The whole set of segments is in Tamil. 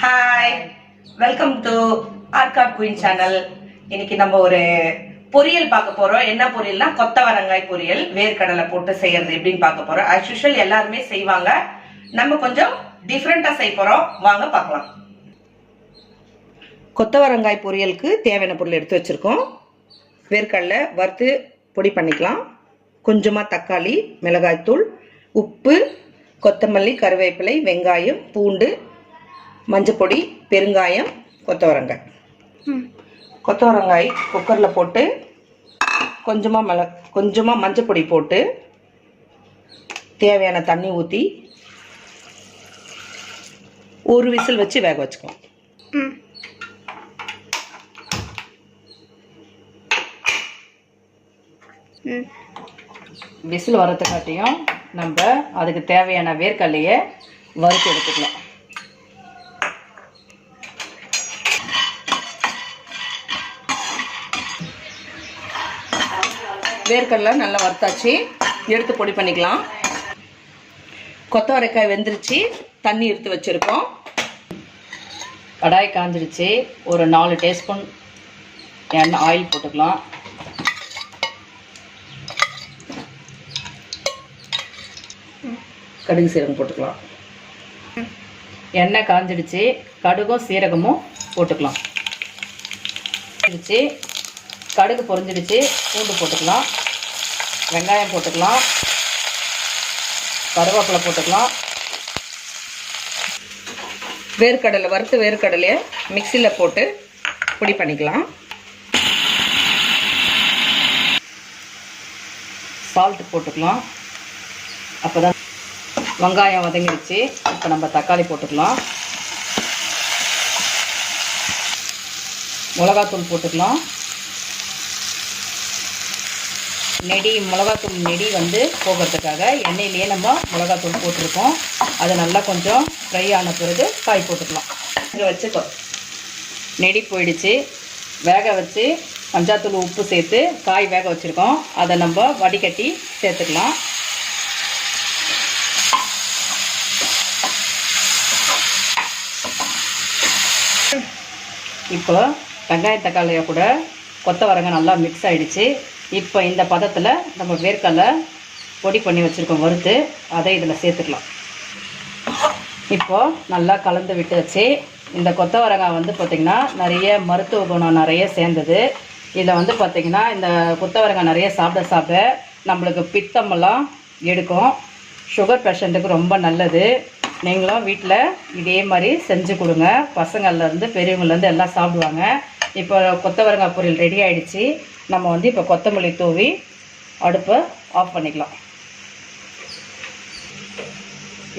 Hi, welcome to Arcot queen channel. இன்னைக்கு நம்ம ஒரு பொரியல் பார்க்க போறோம். என்ன பொரியல்னா கொத்தவரங்காய் பொரியல், வேர்க்கடலை போட்டு செய்யறது எப்படின்னு பார்க்க போறோம். as usual எல்லாருமே செய்வாங்க, நம்ம கொஞ்சம் டிஃப்ரெண்டா செய்ய போறோம். வாங்க பார்க்கலாம். கொத்தவரங்காய் பொரியலுக்கு தேவையான பொருள் எடுத்து வச்சிருக்கோம். வேர்க்கடலை வறுத்து பொடி பண்ணிக்கலாம். கொஞ்சமா தக்காளி, மிளகாய்த்தூள், உப்பு, கொத்தமல்லி, கருவேப்பிலை, வெங்காயம், பூண்டு, மஞ்சப்பொடி, பெருங்காயம், கொத்தவரங்காய். கொத்தவரங்காய் குக்கரில் போட்டு கொஞ்சமாக மஞ்சப்பொடி போட்டு தேவையான தண்ணி ஊற்றி ஒரு விசில் வச்சு வேக வச்சுக்கலாம். விசில் வரதுக்காட்டியும் நம்ம அதுக்கு தேவையான வேர்க்கடலையை வறுத்து எடுத்துக்கலாம். வேர்க்கடலை நல்லா வறுத்தாச்சு, எடுத்து பொடி பண்ணிக்கலாம். கொத்தவரைக்காய் வெந்துருச்சு, தண்ணி எடுத்து வச்சுருக்கோம். கடாய் காஞ்சிருச்சு, ஒரு 4 டீஸ்பூன் எண்ணெய் ஆயில் போட்டுக்கலாம். கடுகு சீரகம் போட்டுக்கலாம். எண்ணெய் காஞ்சிடுச்சு, கடுகும் சீரகமும் போட்டுக்கலாம். கடுகு பொரிஞ்சிடுச்சு, பூண்டு போட்டுக்கலாம், வெங்காயம் போட்டுக்கலாம், கருவேப்பிலை போட்டுக்கலாம். வேர்க்கடலை வறுத்து வேர்க்கடலையை மிக்சியில் போட்டு பொடி பண்ணிக்கலாம். சால்ட் போட்டுக்கலாம். அப்போ தான் வெங்காயம் வதங்கிடுச்சு. இப்போ நம்ம தக்காளி போட்டுக்கலாம். மிளகாத்தூள் போட்டுக்கலாம். மிளகாத்தூள் நெடி போகிறதுக்காக எண்ணெயிலேயே நம்ம மிளகாத்தூள் போட்டிருக்கோம். அது நல்லா கொஞ்சம் ஃப்ரை ஆன பிறகு காய் போட்டுக்கலாம். இங்கே வச்சுக்கோ, நெடி போயிடுச்சு. வேக வச்சு மஞ்சாத்தூள் உப்பு சேர்த்து காய் வேக வச்சுருக்கோம். அதை நம்ம வடிகட்டி சேர்த்துக்கலாம். இப்போ வெங்காய தக்காளியை கூட கொத்தவரங்காய் நல்லா மிக்ஸ் ஆகிடுச்சு. இப்போ இந்த பதத்தில் நம்ம வேர்க்கடலை பொடி பண்ணி வச்சுருக்கோம் வறுத்து, அதை இதில் சேர்த்துக்கலாம். இப்போது நல்லா கலந்து விட்டு வச்சு, இந்த கொத்தவரங்காய் பார்த்திங்கன்னா நிறைய மருத்துவ குணம் நிறைய சேர்ந்தது. இதில் பார்த்திங்கன்னா இந்த கொத்தவரங்காய் நிறைய சாப்பிட நம்மளுக்கு பித்தமெல்லாம் எடுக்கும். சுகர் பேஷண்ட்டுக்கு ரொம்ப நல்லது. நீங்களும் வீட்டில் இதே மாதிரி செஞ்சு கொடுங்க. பசங்கள்லேருந்து பெரியவங்கலேருந்து எல்லாம் சாப்பிடுவாங்க. இப்போ கொத்தவரங்காய் பொரியல் ரெடி ஆகிடுச்சு. நம்ம இப்போ கொத்தமல்லி தூவி அடுப்பை ஆஃப் பண்ணிக்கலாம்.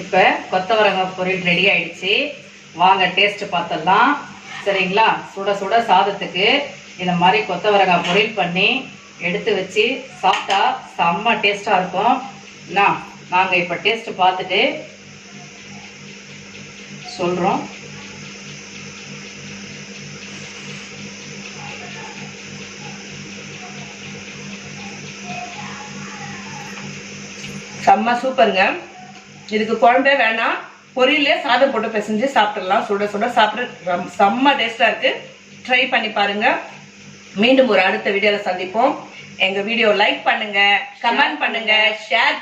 இப்போ கொத்தவரங்காய் பொரியல் ரெடி ஆகிடுச்சு. வாங்க டேஸ்ட்டு பார்த்துடலாம். சரிங்களா? சுட சுட சாதத்துக்கு இந்த மாதிரி கொத்தவரங்காய் பொரியல் பண்ணி எடுத்து வச்சு சாப்பிட்டா செம்ம டேஸ்ட்டாக இருக்கும். நாங்கள் இப்போ டேஸ்ட்டு பார்த்துட்டு சொல்கிறோம். செம்ம சூப்பருங்க. இதுக்கு குழம்பே வேணாம், பொரியலே சாதம் போட்டு பிசைஞ்சு சாப்பிட்டுடலாம். சுட சுட சாப்பிட செம்ம டேஸ்டாக இருக்குது. ட்ரை பண்ணி பாருங்கள். மீண்டும் ஒரு அடுத்த வீடியோவில் சந்திப்போம். எங்கள் வீடியோ லைக் பண்ணுங்கள், கமெண்ட் பண்ணுங்கள், ஷேர்